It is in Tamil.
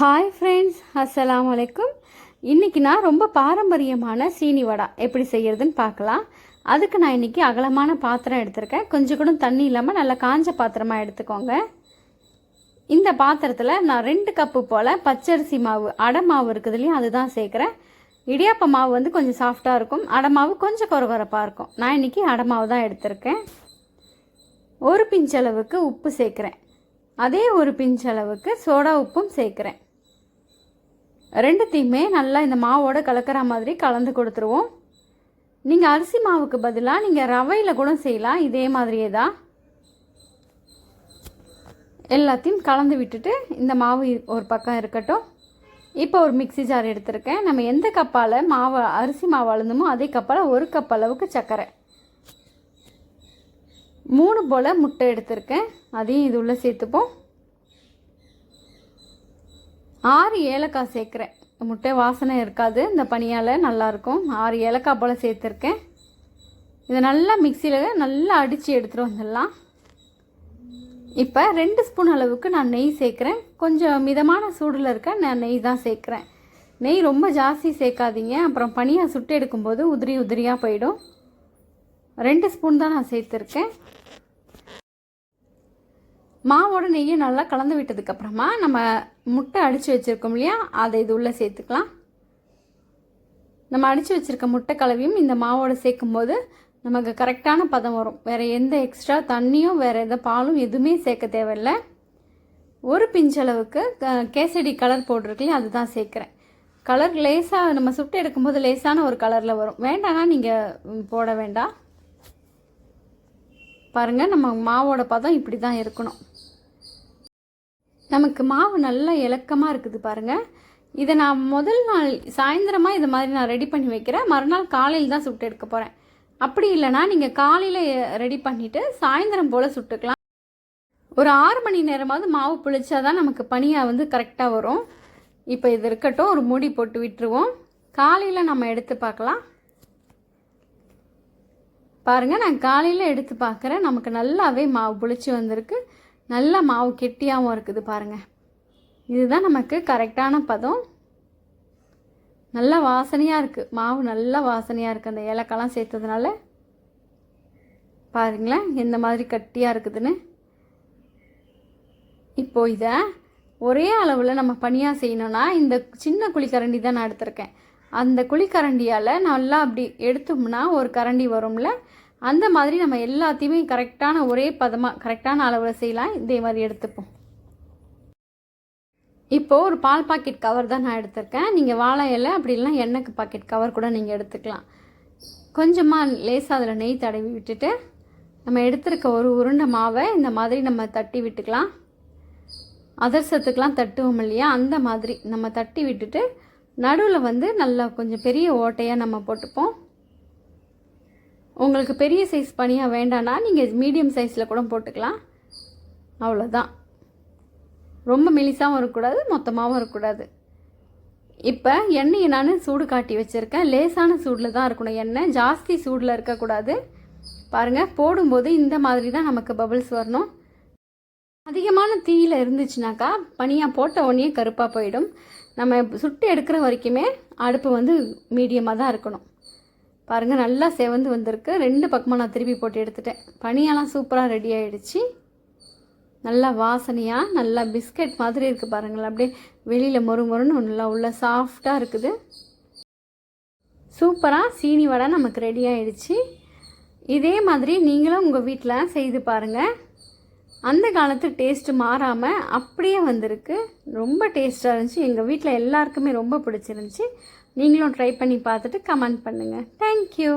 ஹாய் ஃப்ரெண்ட்ஸ், அஸ்ஸலாமு அலைக்கும். இன்றைக்கி நான் ரொம்ப பாரம்பரியமான சீனி வடை எப்படி செய்கிறதுன்னு பார்க்கலாம். அதுக்கு நான் இன்றைக்கி அகலமான பாத்திரம் எடுத்திருக்கேன். கொஞ்சம் கூட தண்ணி இல்லாமல் நல்லா காஞ்ச பாத்திரமாக எடுத்துக்கோங்க. இந்த பாத்திரத்தில் நான் 2 கப்பு போல் பச்சரிசி மாவு, அடை மாவு இருக்குது இல்லையா, அதுதான் சேர்க்குறேன். இடியாப்ப மாவு வந்து கொஞ்சம் சாஃப்டாக இருக்கும், அடை மாவு கொஞ்சம் கொரகொரப்பாக இருக்கும். நான் இன்றைக்கி அடை மாவு தான் எடுத்திருக்கேன். ஒரு பிஞ்சளவுக்கு உப்பு சேர்க்குறேன். அதே ஒரு பிஞ்சளவுக்கு சோடா உப்பும் சேர்க்குறேன். ரெண்டுத்தையுமே நல்லா இந்த மாவோட கலக்கிற மாதிரி கலந்து கொடுத்துருவோம். நீங்கள் அரிசி மாவுக்கு பதிலாக நீங்கள் ரவையில் கூட செய்யலாம். இதே மாதிரியே தான் எல்லாத்தையும் கலந்து விட்டுட்டு இந்த மாவு ஒரு பக்கம் இருக்கட்டும். இப்போ ஒரு மிக்ஸி ஜார் எடுத்திருக்கேன். நம்ம எந்த கப்பால் மாவு அரிசி மாவு அளந்தமோ அதே கப்பால் 1 கப் அளவுக்கு சர்க்கரை, 3 போல் முட்டை எடுத்திருக்கேன். அதையும் இது உள்ளே சேர்த்துப்போம். 6 ஏலக்காய் சேர்க்குறேன். முட்டை வாசனை இருக்காது, இந்த பனியால் நல்லாயிருக்கும். 6 ஏலக்காய் போல் சேர்த்துருக்கேன். இதை நல்லா மிக்சியில் நல்லா அடித்து எடுத்துகிட்டு வந்துடலாம். இப்போ 2 ஸ்பூன் அளவுக்கு நான் நெய் சேர்க்குறேன். கொஞ்சம் மிதமான சூடில் இருக்க நான் நெய் தான் சேர்க்குறேன். நெய் ரொம்ப ஜாஸ்தி சேர்க்காதீங்க, அப்புறம் பனியாக சுட்டு எடுக்கும்போது உதிரி உதிரியாக போயிடும். 2 ஸ்பூன் தான் நான் சேர்த்துருக்கேன். மாவோட நெய்யை நல்லா கலந்து விட்டதுக்கப்புறமா நம்ம முட்டை அடித்து வச்சுருக்கோம் இல்லையா, அதை இது உள்ளே சேர்த்துக்கலாம். நம்ம அடித்து வச்சுருக்க முட்டை கலவையும் இந்த மாவோடு சேர்க்கும்போது நமக்கு கரெக்டான பதம் வரும். வேறு எந்த எக்ஸ்ட்ரா தண்ணியும் வேறு எந்த பாலும் எதுவுமே சேர்க்க தேவையில்லை. ஒரு பிஞ்சளவுக்கு கேசரி கலர் போட்டிருக்கலையே, அதுதான் சேர்க்குறேன். கலர் லேசாக நம்ம சுட்டு எடுக்கும்போது லேசான ஒரு கலரில் வரும். வேண்டாம்னா நீங்கள் போட வேண்டாம். பாருங்கள், நம்ம மாவோட பதம் இப்படி தான் இருக்கணும். நமக்கு மாவு நல்லா இலக்கமாக இருக்குது பாருங்கள். இதை நான் முதல் நாள் சாயந்தரமாக இது மாதிரி நான் ரெடி பண்ணி வைக்கிறேன். மறுநாள் காலையில் தான் சுட்டு எடுக்க போகிறேன். அப்படி இல்லைனா நீங்கள் காலையில் ரெடி பண்ணிவிட்டு சாயந்தரம் போல் சுட்டுக்கலாம். ஒரு 6 மணி நேரமாவது மாவு புளிச்சா தான் நமக்கு பனியாக வந்து கரெக்டாக வரும். இப்போ இது இருக்கட்டும், ஒரு மூடி போட்டு விட்டுருவோம். காலையில் நம்ம எடுத்து பார்க்கலாம். பாருங்கள், நான் காலையில் எடுத்து பார்க்குறேன். நமக்கு நல்லாவே மாவு புளிச்சு வந்திருக்கு. நல்லா மாவு கெட்டியாகவும் இருக்குது பாருங்கள். இதுதான் நமக்கு கரெக்டான பதம். நல்லா வாசனையாக இருக்குது, மாவு நல்லா வாசனையாக இருக்குது. அந்த ஏலக்காய்லாம் சேர்த்ததுனால பாருங்களேன் எந்த மாதிரி கட்டியாக இருக்குதுன்னு. இப்போது இதை ஒரே அளவில் நம்ம பனியாக செய்யணுன்னா இந்த சின்ன குழிக்கரண்டி தான் நான் எடுத்திருக்கேன். அந்த குழிக்கரண்டியால் நல்லா அப்படி எடுத்தோம்னா ஒரு கரண்டி வரும்ல, அந்த மாதிரி நம்ம எல்லாத்தையுமே கரெக்டான ஒரே பதமாக கரெக்டான அளவில் செய்யலாம். இதே மாதிரி எடுத்துப்போம். இப்போது ஒரு பால் பாக்கெட் கவர் தான் நான் எடுத்திருக்கேன். நீங்கள் வாழை இலை அப்படி இல்லைனா எண்ணெய் பாக்கெட் கவர் கூட நீங்கள் எடுத்துக்கலாம். கொஞ்சமாக லேசாக அதில் நெய் தடவி விட்டுட்டு நம்ம எடுத்துருக்க ஒரு உருண்டை மாவை இந்த மாதிரி நம்ம தட்டி விட்டுக்கலாம். அதிரசத்துக்கெலாம் தட்டுவோம் இல்லையா, அந்த மாதிரி நம்ம தட்டி விட்டுட்டு நடுவில் வந்து நல்லா கொஞ்சம் பெரிய ஓட்டையாக நம்ம போட்டுப்போம். உங்களுக்கு பெரிய சைஸ் பனியாக வேண்டாம்னா நீங்கள் மீடியம் சைஸில் கூட போட்டுக்கலாம். அவ்வளோதான். ரொம்ப மெலிசாகவும் இருக்கக்கூடாது, மொத்தமாகவும் இருக்கக்கூடாது. இப்போ எண்ணெயை நான் சூடு காட்டி வச்சுருக்கேன். லேசான சூடில் தான் இருக்கணும் எண்ணெய், ஜாஸ்தி சூடில் இருக்கக்கூடாது. பாருங்கள், போடும்போது இந்த மாதிரி தான் நமக்கு பபிள்ஸ் வரணும். அதிகமான தீயில் இருந்துச்சுனாக்கா பனியாக போட்ட உடனே கருப்பாக போயிடும். நம்ம சுட்டு எடுக்கிற வரைக்குமே அடுப்பு வந்து மீடியமாக தான் இருக்கணும். பாருங்கள், நல்லா செவந்து வந்திருக்கு. 2 பக்கமாக நான் திருப்பி போட்டு எடுத்துட்டேன். பனியெல்லாம் சூப்பராக ரெடி ஆகிடுச்சு. நல்லா வாசனையாக நல்லா பிஸ்கட் மாதிரி இருக்குது பாருங்கள். அப்படியே வெளியில் மொறு மொறுன்னு நல்லா உள்ள சாஃப்டாக இருக்குது. சூப்பராக சீனி வடை நமக்கு ரெடி ஆகிடுச்சு. இதே மாதிரி நீங்களும் உங்கள் வீட்டில் செய்து பாருங்கள். அந்த காலத்து டேஸ்ட்டு மாறாமல் அப்படியே வந்திருக்கு. ரொம்ப டேஸ்ட்டாக இருந்துச்சு. எங்கள் வீட்டில் எல்லாருக்குமே ரொம்ப பிடிச்சிருந்துச்சி. நீங்களும் ட்ரை பண்ணி பார்த்துட்டு கமெண்ட் பண்ணுங்கள். தேங்க்யூ.